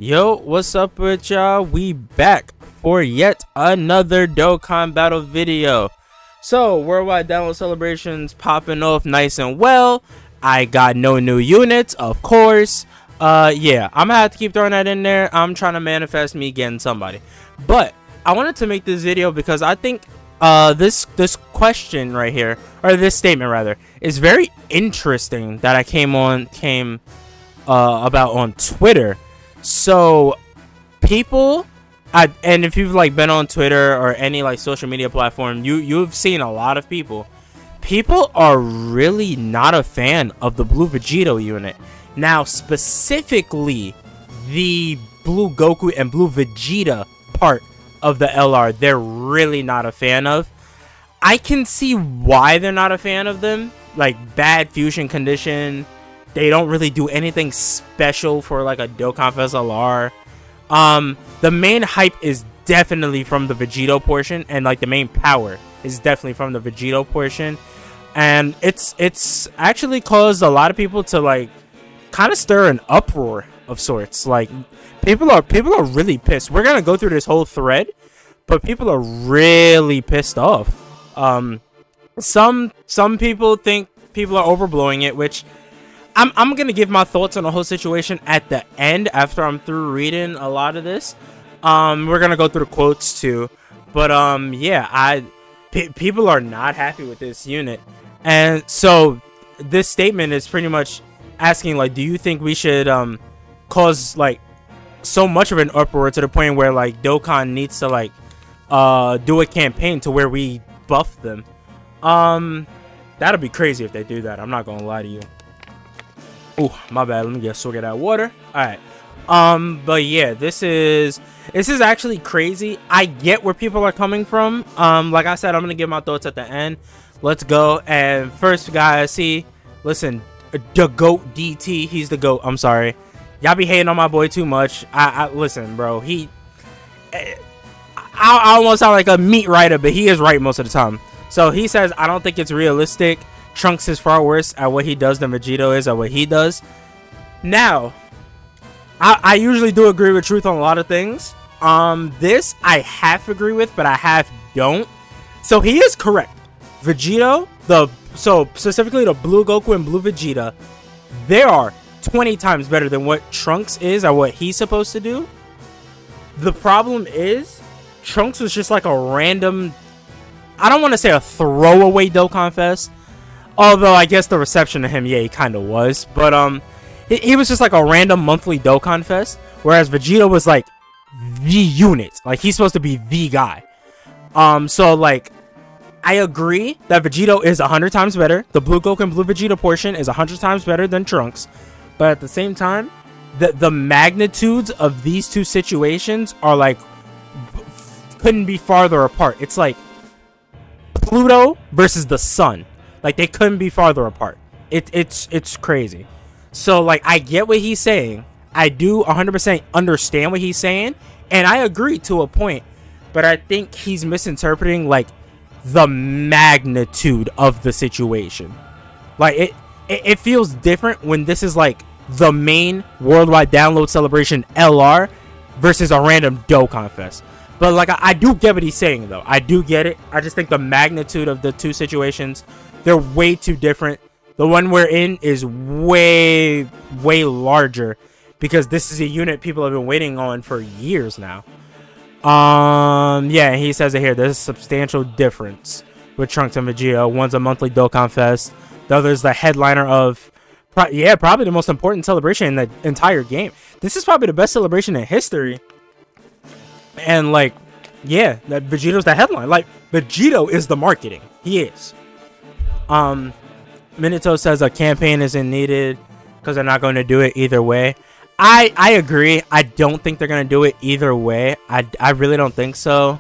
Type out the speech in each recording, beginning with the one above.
Yo, what's up with y'all? We back for yet another Dokkan battle video. So, worldwide download celebrations popping off nice and well. I got no new units, of course. Yeah, I'm gonna have to keep throwing that in there. I'm trying to manifest me getting somebody. But I wanted to make this video because I think this question right here, or this statement rather, is very interesting that I came about on Twitter. So people, and if you've like been on Twitter or any like social media platform, you've seen a lot of people are really not a fan of the blue Vegito unit. Now specifically the blue Goku and blue Vegeta part of the LR, they're really not a fan of. I can see why they're not a fan of them. Like bad fusion condition, they don't really do anything special for like a Dokkan Fest LR. The main hype is definitely from the Vegito portion, and like the main power is definitely from the Vegito portion, and it's actually caused a lot of people to like kind of stir an uproar of sorts. Like people are really pissed. We're gonna go through this whole thread, but people are really pissed off. Some people think people are overblowing it, which I'm gonna give my thoughts on the whole situation at the end after I'm through reading a lot of this. We're gonna go through the quotes too, but yeah, people are not happy with this unit, and so this statement is pretty much asking like, do you think we should cause like so much of an uproar to the point where like Dokkan needs to like do a campaign to where we buff them? That'll be crazy if they do that. I'm not gonna lie to you. Oh, my bad. Let me get a swig of that water. Alright. But yeah, this is actually crazy. I get where people are coming from. Like I said, I'm gonna give my thoughts at the end. Let's go. And first guy I see, listen, the GOAT DT, he's the GOAT. I'm sorry. Y'all be hating on my boy too much. Listen, bro, I almost sound like a meat writer, but he is right most of the time. So he says, I don't think it's realistic. Trunks is far worse at what he does than Vegito is at what he does. Now, I usually do agree with Truth on a lot of things. This I half agree with, but I half don't. So he is correct. Vegito, so specifically the blue Goku and blue Vegeta, they are 20 times better than what Trunks is at what he's supposed to do. The problem is, Trunks was just like a random, I don't want to say a throwaway Dokkan Fest. Although I guess the reception to him, yeah, he kind of was. But he was just like a random monthly Dokkan Fest. Whereas Vegito was like the unit. Like he's supposed to be the guy. So like I agree that Vegito is 100 times better. The blue Goku and blue Vegeta portion is 100 times better than Trunks. But at the same time, the magnitudes of these two situations are like couldn't be farther apart. It's like Pluto versus the sun. Like they couldn't be farther apart. It's crazy. So like I get what he's saying. I do 100% understand what he's saying, and I agree to a point. But I think he's misinterpreting like the magnitude of the situation. Like it feels different when this is like the main worldwide download celebration LR versus a random Dokkan Fest. But like I do get what he's saying though. I do get it. I just think the magnitude of the two situations, they're way too different. The one we're in is way larger because this is a unit people have been waiting on for years now. Yeah, he says it here. There's a substantial difference with Trunks and Vegeta. One's a monthly Dokkan Fest. The other's the headliner of, probably the most important celebration in the entire game. This is probably the best celebration in history. And like, yeah, that Vegito's the headline. Like, Vegito is the marketing. He is. Minato says a campaign isn't needed because they're not going to do it either way. I agree. I don't think they're going to do it either way. I really don't think so.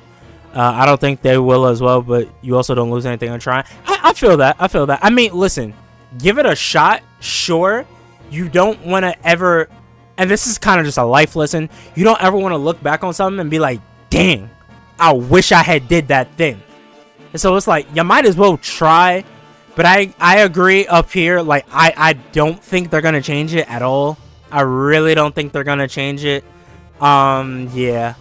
I don't think they will as well, but you also don't lose anything on trying. I feel that. I feel that. I mean, listen, give it a shot. Sure. You don't want to ever, and this is kind of just a life lesson, you don't ever want to look back on something and be like, dang, I wish I had did that thing. And so it's like, you might as well try. But I agree up here, like I don't think they're gonna change it at all. I really don't think they're gonna change it. Yeah,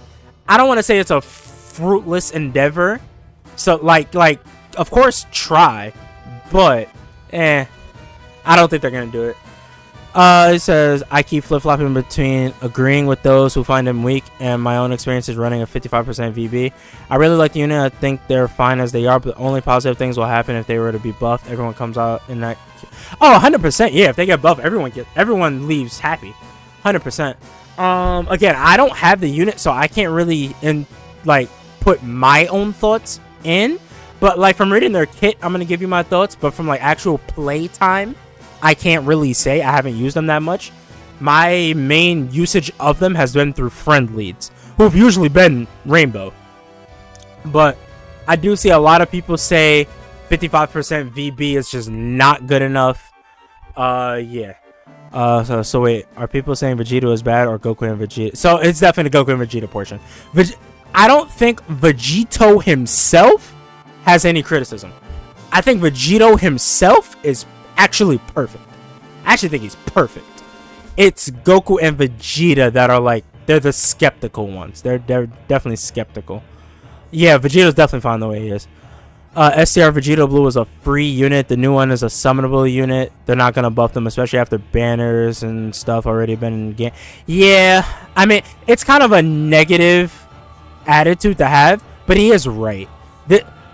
I don't want to say it's a fruitless endeavor. So like of course try, but I don't think they're gonna do it. It says, I keep flip-flopping between agreeing with those who find him weak and my own experience is running a 55% VB. I really like the unit. I think they're fine as they are, but only positive things will happen if they were to be buffed. Everyone comes out in that. Oh, 100%. Yeah, if they get buffed, everyone leaves happy. 100%. Again, I don't have the unit, so I can't really put my own thoughts in. But like from reading their kit, I'm gonna give you my thoughts. But from like actual play time, I can't really say. I haven't used them that much. My main usage of them has been through friend leads, who've usually been Rainbow. But I do see a lot of people say 55% VB is just not good enough. Yeah. So wait, are people saying Vegito is bad or Goku and Vegeta? So it's definitely the Goku and Vegeta portion. I don't think Vegito himself has any criticism. I think Vegito himself is actually perfect. I actually think he's perfect. It's Goku and Vegeta that are like, they're the skeptical ones. They're definitely skeptical. Yeah, Vegeto's definitely fine the way he is. STR Vegito Blue is a free unit. The new one is a summonable unit. They're not gonna buff them, especially after banners and stuff already been in the game. Yeah, I mean, it's kind of a negative attitude to have, but he is right.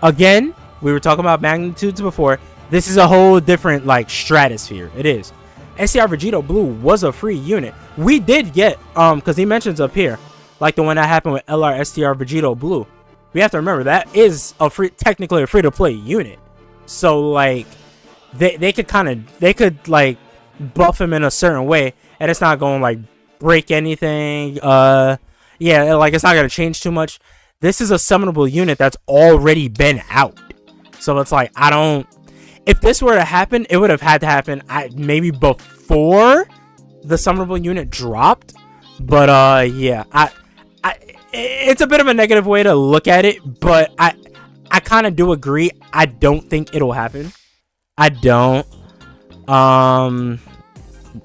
Again, we were talking about magnitudes before. This is a whole different like stratosphere. It is. SCR Vegito Blue was a free unit. We did get because he mentions up here, like the one that happened with LR STR Vegito Blue. We have to remember that is technically a free to play unit. So like they could like buff him in a certain way, and it's not going to like break anything. Yeah, like it's not gonna change too much. This is a summonable unit that's already been out. So it's like, if this were to happen, it would have had to happen maybe before the summonable unit dropped. But yeah, it's a bit of a negative way to look at it, but I kind of do agree. I don't think it'll happen. I don't.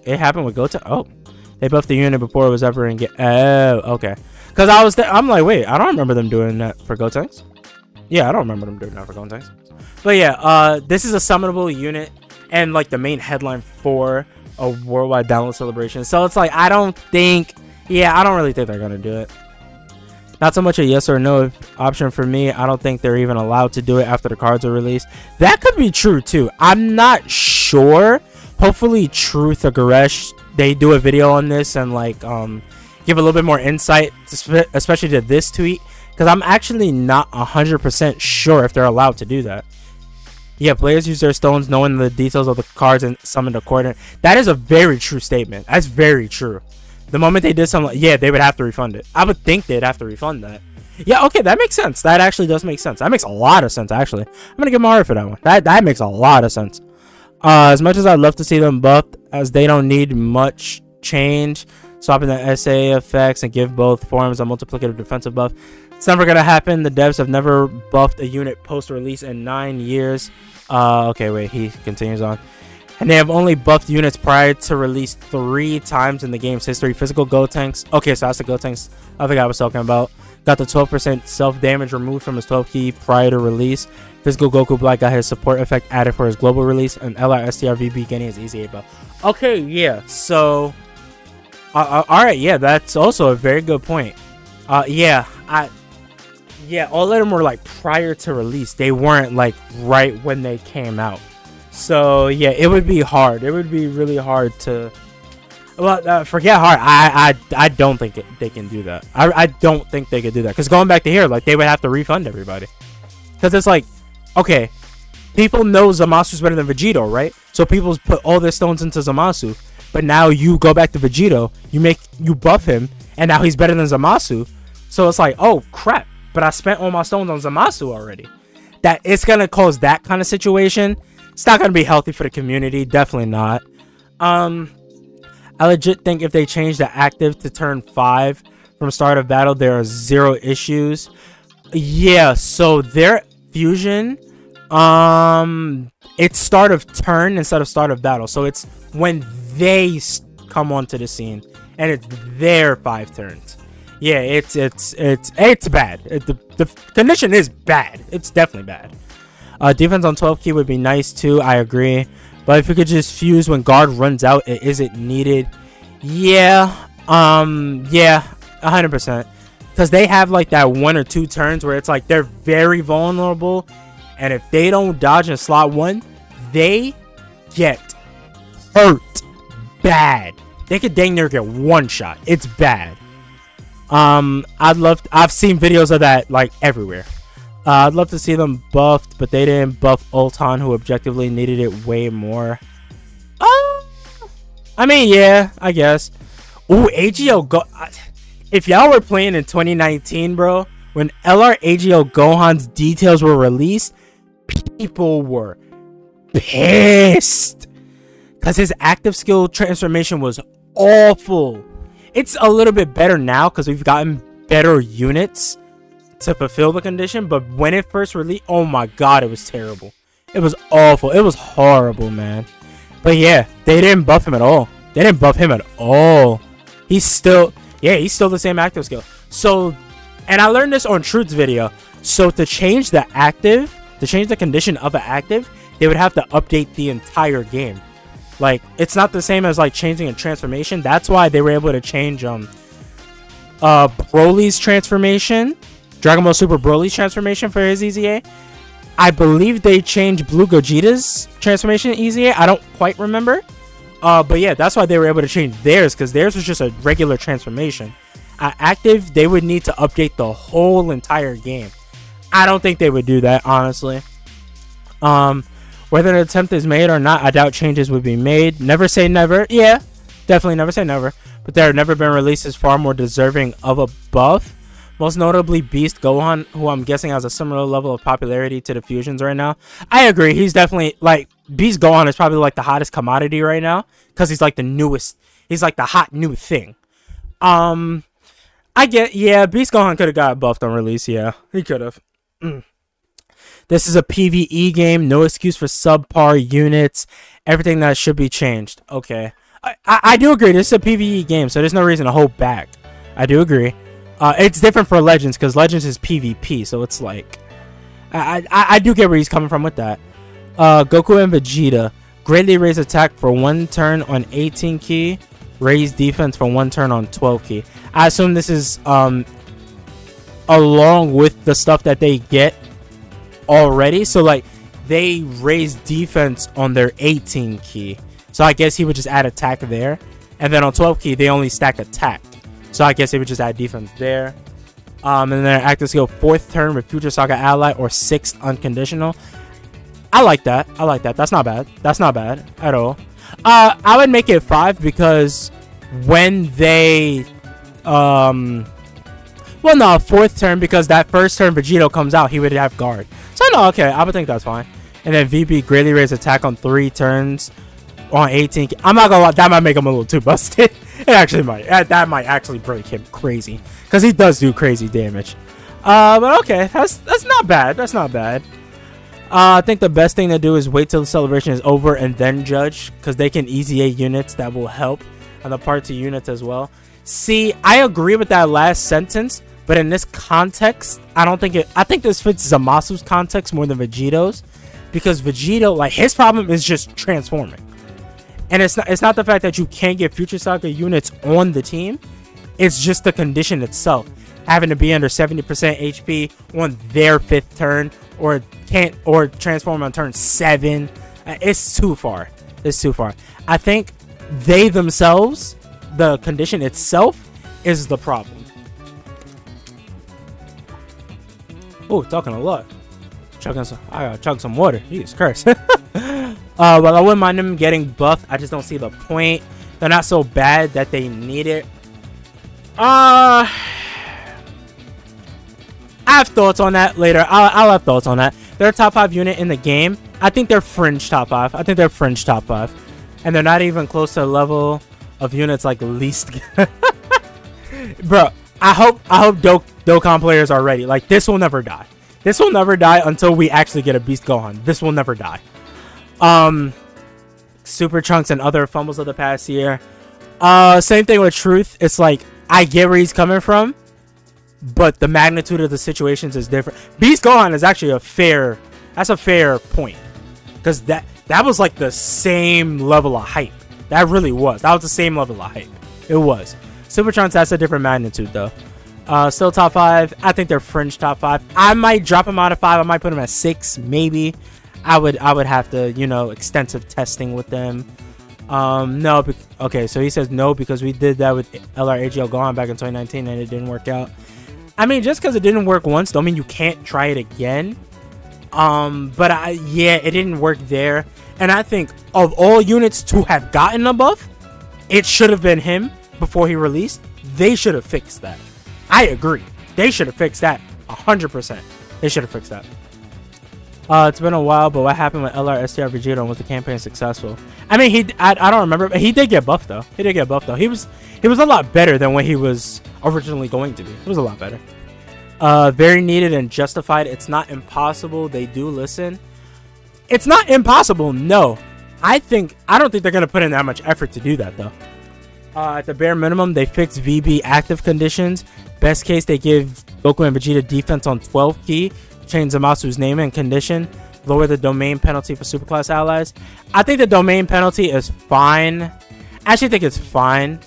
It happened with Goten. Oh, they buffed the unit before it was ever in game. Oh, okay. Because I'm like, wait, I don't remember them doing that for Gotenks. Yeah, I don't remember them doing that for Gotenks. But yeah, this is a summonable unit and like the main headline for a worldwide download celebration. So it's like, I don't really think they're gonna do it. Not so much a yes or no option for me. I don't think they're even allowed to do it after the cards are released. That could be true too. I'm not sure. Hopefully Truth or Garesh, they do a video on this and like give a little bit more insight, especially to this tweet, because I'm actually not 100% sure if they're allowed to do that. Yeah, players use their stones knowing the details of the cards and summon accordingly. That is a very true statement. That's very true. The moment they did something, yeah, they would have to refund it. I would think they'd have to refund that. Yeah, okay, that makes sense. That actually does make sense. That makes a lot of sense, actually. I'm going to give them a heart for that one. That makes a lot of sense. As much as I'd love to see them buffed, as they don't need much change, swapping the SA effects and give both forms a multiplicative defensive buff, it's never going to happen. The devs have never buffed a unit post-release in 9 years. Okay, wait, he continues on. And they have only buffed units prior to release 3 times in the game's history. Physical Gotenks. Okay, so that's the Gotenks I think I was talking about. Got the 12% self-damage removed from his 12 key prior to release. Physical Goku Black got his support effect added for his global release. And LRSTRVB getting his easy 8 buff. Okay, yeah, so... alright, yeah, that's also a very good point. Yeah, all of them were like prior to release. They weren't like right when they came out. So yeah, it would be hard. It would be really hard to. Well, forget hard. I don't think they can do that. I don't think they could do that. Because going back to here, like they would have to refund everybody. Because it's like, okay, people know Zamasu's better than Vegito, right? So people put all their stones into Zamasu. But now you go back to Vegito, you buff him, and now he's better than Zamasu. So it's like, oh crap. But I spent all my stones on Zamasu already. That it's gonna cause that kind of situation. It's not gonna be healthy for the community. Definitely not. I legit think if they change the active to turn 5 from start of battle, there are 0 issues. Yeah. So their fusion, it's start of turn instead of start of battle. So it's when they come onto the scene, and it's their 5 turns. Yeah, it's bad. The condition is bad. It's definitely bad. Defense on 12 key would be nice too. I agree. But if you could just fuse when guard runs out, it isn't needed. Yeah. Yeah, 100%. Because they have like that 1 or 2 turns where it's like they're very vulnerable. And if they don't dodge in slot 1, they get hurt bad. They could dang near get one shot. It's bad. I've seen videos of that like everywhere. I'd love to see them buffed, but they didn't buff Ulton, who objectively needed it way more. I mean, yeah, I guess. Ooh, AGO Go. If y'all were playing in 2019, bro, when LR AGO Gohan's details were released, people were pissed because his active skill transformation was awful. It's a little bit better now because we've gotten better units to fulfill the condition, but when it first released, oh my god, it was terrible. It was awful. It was horrible, man. But yeah, they didn't buff him at all. They didn't buff him at all. He's still the same active skill. So, and I learned this on Truth's video. So to change the condition of an active, they would have to update the entire game. Like, it's not the same as like changing a transformation. That's why they were able to change Broly's transformation, Dragon Ball Super Broly's transformation for his EZA. I believe they changed Blue Gogeta's transformation EZA. I don't quite remember. But yeah, that's why they were able to change theirs, because theirs was just a regular transformation. Active, they would need to update the whole entire game. I don't think they would do that, honestly. Whether an attempt is made or not, I doubt changes would be made. Never say never. Yeah, definitely never say never. But there have never been releases far more deserving of a buff. Most notably Beast Gohan, who I'm guessing has a similar level of popularity to the fusions right now. I agree. He's definitely, like, Beast Gohan is probably like the hottest commodity right now, because he's like the newest. He's like the hot new thing. I get, yeah, Beast Gohan could have got buffed on release. Yeah, he could have. This is a PvE game. No excuse for subpar units. Everything that should be changed. Okay. I do agree. This is a PvE game, so there's no reason to hold back. I do agree. It's different for Legends, because Legends is PvP, so it's like... I do get where he's coming from with that. Goku and Vegeta. Greatly raise attack for 1 turn on 18 key. Raise defense for 1 turn on 12 key. I assume this is along with the stuff that they get already. So, like, they raise defense on their 18 key. So, I guess he would just add attack there. And then on 12 key, they only stack attack. So I guess they would just add defense there. And then active skill 4th turn with Future Saga ally or 6th unconditional. I like that. I like that. That's not bad. That's not bad at all. I would make it 5 because when they well, no, 4th turn, because that first turn Vegito comes out, he would have guard. So no, okay, I would think that's fine. And then VB greatly raise attack on 3 turns on 18. I'm not gonna lie, that might make him a little too busted. It actually might. That might actually break him crazy, because he does do crazy damage. But okay, that's not bad. That's not bad. I think the best thing to do is wait till the celebration is over and then judge, because they can EZA units that will help on the part 2 units as well. See, I agree with that last sentence, but in this context, I don't think it. I think this fits Zamasu's context more than Vegito's, because Vegito, like, his problem is just transforming. And it's not the fact that you can't get Future Saga units on the team. It's just the condition itself, having to be under 70% HP on their 5th turn, or transform on turn 7. It's too far. It's too far. I think they themselves, the condition itself, is the problem. Oh, talking a lot. I gotta chug some water. Jesus Christ. Well, I wouldn't mind them getting buffed. I just don't see the point. They're not so bad that they need it. I have thoughts on that later. I'll have thoughts on that. They're a top 5 unit in the game. I think they're fringe top 5. I think they're fringe top 5. And they're not even close to the level of units like least. Bro, I hope Dokkan players are ready. Like, this will never die. This will never die until we actually get a Beast Gohan. This will never die. Super Trunks and other fumbles of the past year. Same thing with Truth. It's like, I get where he's coming from, but the magnitude of the situations is different. Beast Gohan is actually a fair point, because that was like the same level of hype. That really was. That was the same level of hype. It was. Super Trunks, that's a different magnitude though. Still top 5. I think they're fringe top 5. I might drop them out of 5. I might put them at 6, maybe. I would have to, you know, extensive testing with them. No, okay, so he says no because we did that with LRAGL Gohan back in 2019 and it didn't work out. I mean, just because it didn't work once don't mean you can't try it again. But yeah, it didn't work there. And I think of all units to have gotten a buff, it should have been him before he released. They should have fixed that. I agree. They should have fixed that 100%. They should have fixed that. It's been a while, but what happened with LR STR Vegito, and was the campaign successful? I mean, I don't remember, but he did get buffed though. He did get buffed though. He was a lot better than what he was originally going to be. It was a lot better. Very needed and justified. It's not impossible. They do listen. It's not impossible. No, I don't think they're gonna put in that much effort to do that though. At the bare minimum, they fix VB active conditions. Best case, they give Goku and Vegeta defense on 12 key. Change Zamasu's name and condition. Lower the domain penalty for superclass allies. I think the domain penalty is fine. I actually think it's fine.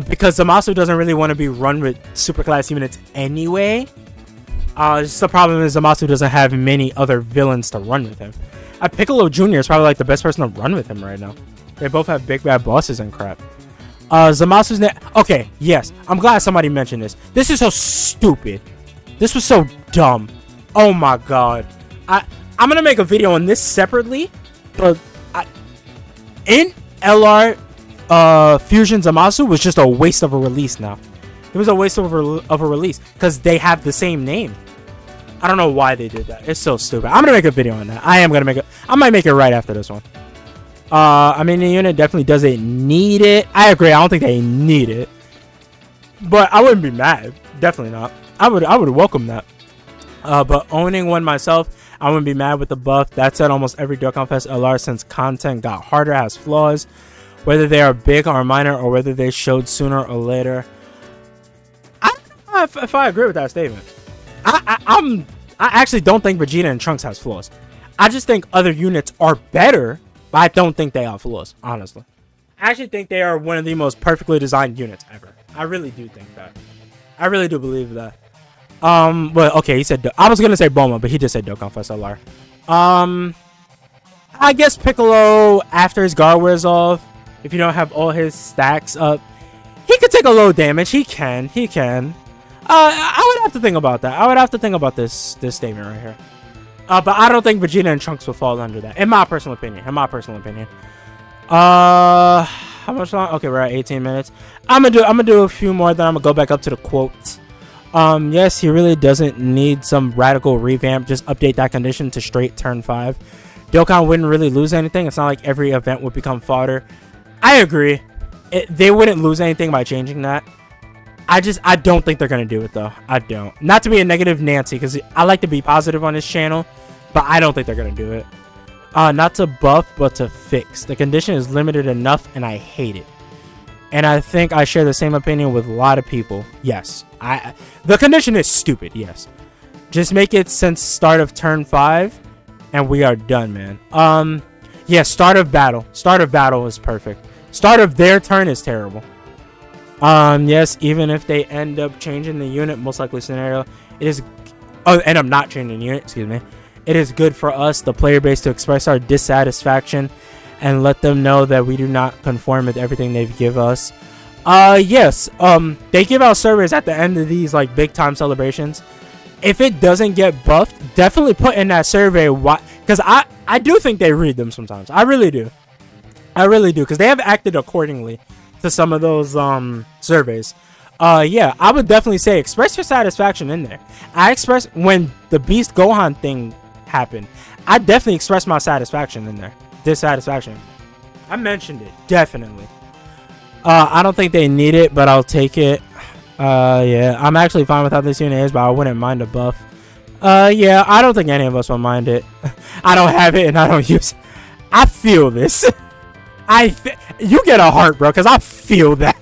Because Zamasu doesn't really want to be run with superclass units anyway. Just the problem is Zamasu doesn't have many other villains to run with him. Piccolo Jr. is probably like the best person to run with him right now. They both have big bad bosses and crap. Zamasu's name. Okay, yes. I'm glad somebody mentioned this. This is so stupid. This was so dumb. Oh my god. I'm gonna make a video on this separately, but in LR Fusion Zamasu was just a waste of a release now. It was a waste of a release because they have the same name. I don't know why they did that. It's so stupid. I'm gonna make a video on that. I might make it right after this one. I mean, the unit definitely doesn't need it. I agree. I don't think they need it, but I wouldn't be mad. Definitely not. I would welcome that. But owning one myself, I wouldn't be mad with the buff. That said, almost every Dokkan Fest LR since content got harder has flaws, whether they are big or minor, or whether they showed sooner or later. I don't know if I agree with that statement. I actually don't think Vegeta and Trunks has flaws. I just think other units are better, but I don't think they have flaws, honestly. I actually think they are one of the most perfectly designed units ever. I really do think that. I really do believe that. Well, okay, he said, I was gonna say Bulma, but he just said Dokkan Fest LR. I guess Piccolo, after his guard wears off, if you don't have all his stacks up, he could take a low damage. He can. I would have to think about that. I would have to think about this statement right here. But I don't think Vegeta and Trunks will fall under that, in my personal opinion. How much long? Okay, we're at 18 minutes. I'm gonna do a few more, then I'm gonna go back up to the quotes. Yes, he really doesn't need some radical revamp. Just update that condition to straight turn 5. Dokkan wouldn't really lose anything. It's not like every event would become fodder. I agree. They wouldn't lose anything by changing that. I don't think they're gonna do it though. I don't. Not to be a negative Nancy, because I like to be positive on this channel, but I don't think they're gonna do it. Not to buff, but to fix. The condition is limited enough, and I hate it. And I think I share the same opinion with a lot of people. Yes, the condition is stupid. Yes, just make it since start of turn 5, and we are done, man. Yeah, start of battle. Start of battle is perfect. Start of their turn is terrible. Yes, even if they end up changing the unit, most likely scenario, it is. Oh, and I'm not changing the unit. Excuse me. It is good for us, the player base, to express our dissatisfaction and let them know that we do not conform with everything they give us. Yes, they give out surveys at the end of these like big time celebrations. If it doesn't get buffed, definitely put in that survey why, because I do think they read them sometimes. I really do, because they have acted accordingly to some of those surveys. Yeah, I would definitely say express your satisfaction in there. I expressed when the Beast Gohan thing happened. I definitely expressed my satisfaction in there. Dissatisfaction. I mentioned it, definitely. I don't think they need it, but I'll take it. Yeah, I'm actually fine with how this unit is, but I wouldn't mind a buff. Yeah, I don't think any of us will mind it. I don't have it and I don't use it. I feel this. You get a heart, bro, because I feel that.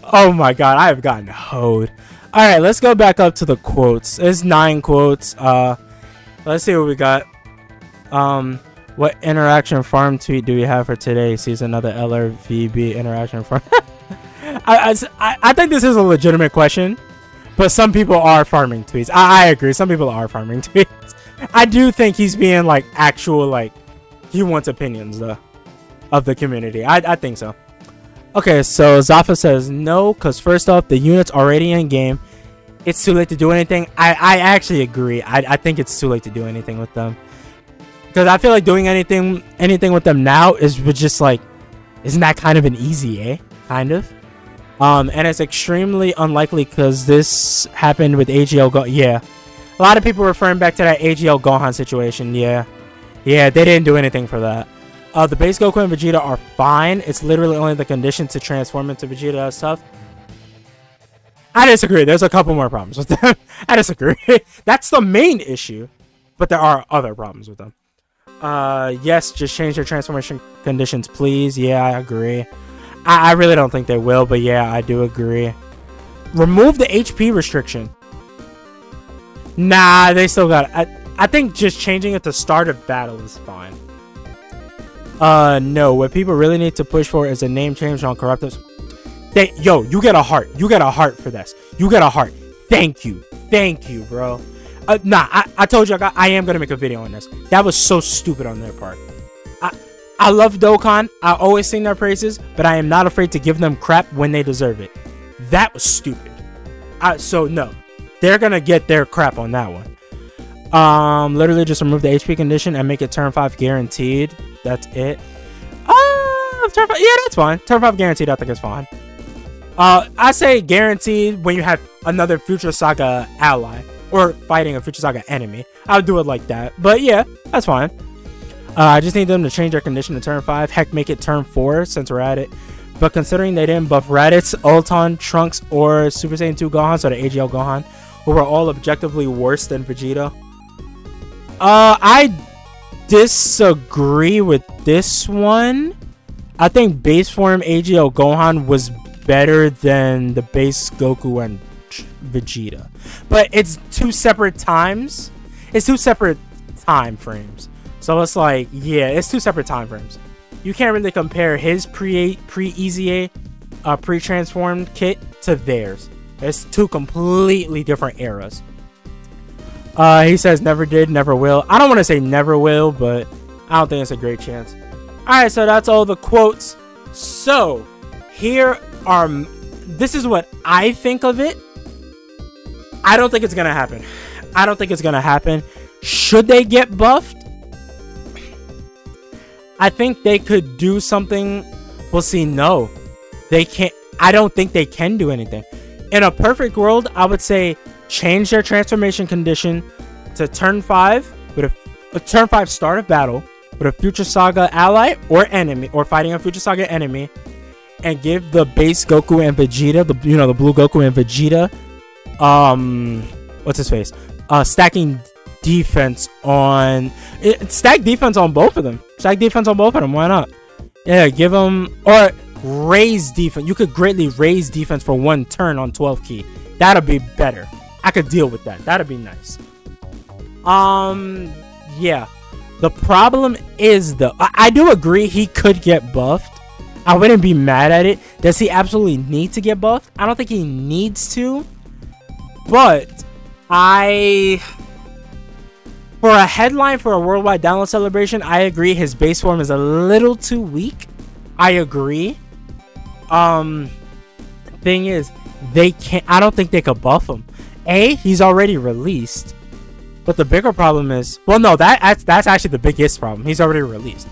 Oh my god, I have gotten hoed. All right, let's go back up to the quotes. There's 9 quotes. Let's see what we got. What interaction farm tweet do we have for today? Sees another LRVB interaction farm. I think this is a legitimate question, but some people are farming tweets. I agree. Some people are farming tweets. I do think he's being like actual, like he wants opinions though of the community. I think so. Okay, so Zafa says no, because first off, the unit's already in game. It's too late to do anything. I actually agree. I think it's too late to do anything with them. Because I feel like doing anything with them now is just like, isn't that kind of an easy, eh? Kind of. And it's extremely unlikely because this happened with AGL Gohan. Yeah. A lot of people referring back to that AGL Gohan situation. Yeah. Yeah, they didn't do anything for that. The base Goku and Vegeta are fine. It's literally only the condition to transform into Vegeta that's tough. I disagree. There's a couple more problems with them. I disagree. That's the main issue. But there are other problems with them. Yes, just change their transformation conditions, please. Yeah, I agree. I really don't think they will, but yeah, I do agree. Remove the HP restriction. Nah, they still got it. I think just changing it to start of battle is fine. No, what people really need to push for is a name change on Corruptives. Yo, you get a heart. You get a heart for this. You get a heart. Thank you. Thank you, bro. Nah, I told you I am going to make a video on this. That was so stupid on their part. I love Dokkan. I always sing their praises, but I am not afraid to give them crap when they deserve it. That was stupid. So, no. They're going to get their crap on that one. Literally just remove the HP condition and make it turn 5 guaranteed. That's it. Turn 5, yeah, that's fine. Turn 5 guaranteed, I think it's fine. I say guaranteed when you have another Future Saga ally or fighting a Future Saga enemy. I would do it like that. But yeah, that's fine. I just need them to change their condition to turn 5. Heck, make it turn 4 since we're at it. But considering they didn't buff Raditz, Ulton, Trunks, or Super Saiyan 2 Gohan, so the AGL Gohan, who were all objectively worse than Vegeta. I disagree with this one. I think base form AGL Gohan was better than the base Goku and Vegeta. But it's 2 separate times. It's 2 separate time frames. So it's like, yeah, it's 2 separate time frames. You can't really compare his pre-EZA, pre-transformed kit to theirs. It's 2 completely different eras. He says never did, never will. I don't want to say never will, but I don't think it's a great chance. Alright, so that's all the quotes. So, here are... This is what I think of it. I don't think it's going to happen. I don't think it's going to happen. Should they get buffed? I think they could do something. We'll see. No. They can't. I don't think they can do anything. In a perfect world, I would say change their transformation condition to turn 5 with a turn 5 start of battle with a Future Saga ally or enemy, or fighting a Future Saga enemy, and give the base Goku and Vegeta, the blue Goku and Vegeta, what's his face, stacking defense on stack defense on both of them. Stack defense on both of them. Why not? Yeah, give them, or raise defense. You could greatly raise defense for 1 turn on 12 key. That'll be better. I could deal with that. That'd be nice. Yeah. The problem is though, I do agree he could get buffed. I wouldn't be mad at it. Does he absolutely need to get buffed? I don't think he needs to. But for a headline for a worldwide download celebration, I agree his base form is a little too weak. I agree. Thing is, they can't. I don't think they could buff him. He's already released. But the bigger problem is, well, no, that's actually the biggest problem. He's already released,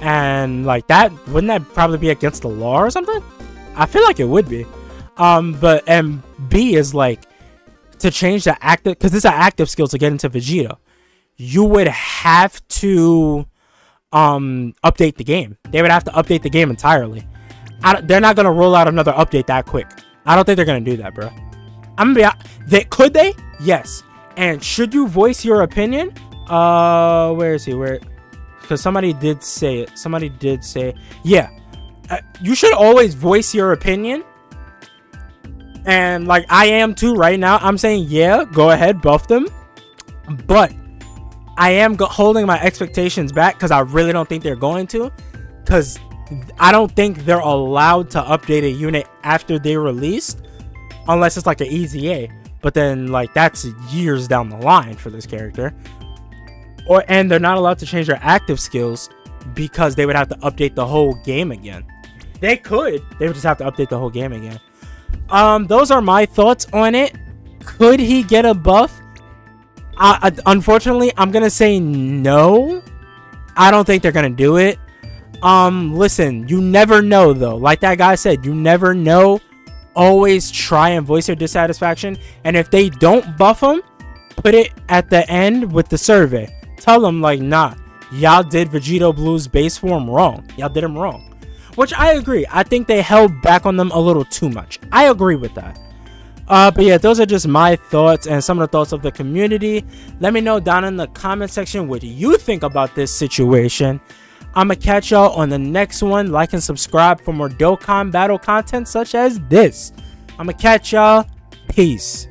and like that, wouldn't that probably be against the law or something? I feel like it would be. And B is like to change the active, because it's an active skill to get into Vegeta. You would have to update the game. They would have to update the game entirely. They're not gonna roll out another update that quick. I don't think they're gonna do that, bro. I'm gonna be. Could they? Yes. And should you voice your opinion? Where is he? Where? Because somebody did say it. Somebody did say, yeah. You should always voice your opinion. And like I am too right now. I'm saying, yeah, go ahead, buff them. But I am holding my expectations back because I really don't think they're going to. Because I don't think they're allowed to update a unit after they released. Unless it's like an EZA. But then like that's years down the line for this character. And they're not allowed to change their active skills because they would have to update the whole game again. They could. They would just have to update the whole game again. Those are my thoughts on it. Could he get a buff? Unfortunately, I'm gonna say no. I don't think they're gonna do it. Listen, you never know though. Like that guy said, you never know. Always try and voice your dissatisfaction. And if they don't buff him, put it at the end with the survey. Tell them like, nah, y'all did Vegito Blue's base form wrong. Y'all did him wrong. Which I agree. I think they held back on them a little too much. I agree with that. But yeah, those are just my thoughts and some of the thoughts of the community. Let me know down in the comment section what you think about this situation. I'm going to catch y'all on the next one. Like and subscribe for more Dokkan battle content such as this. I'm going to catch y'all. Peace.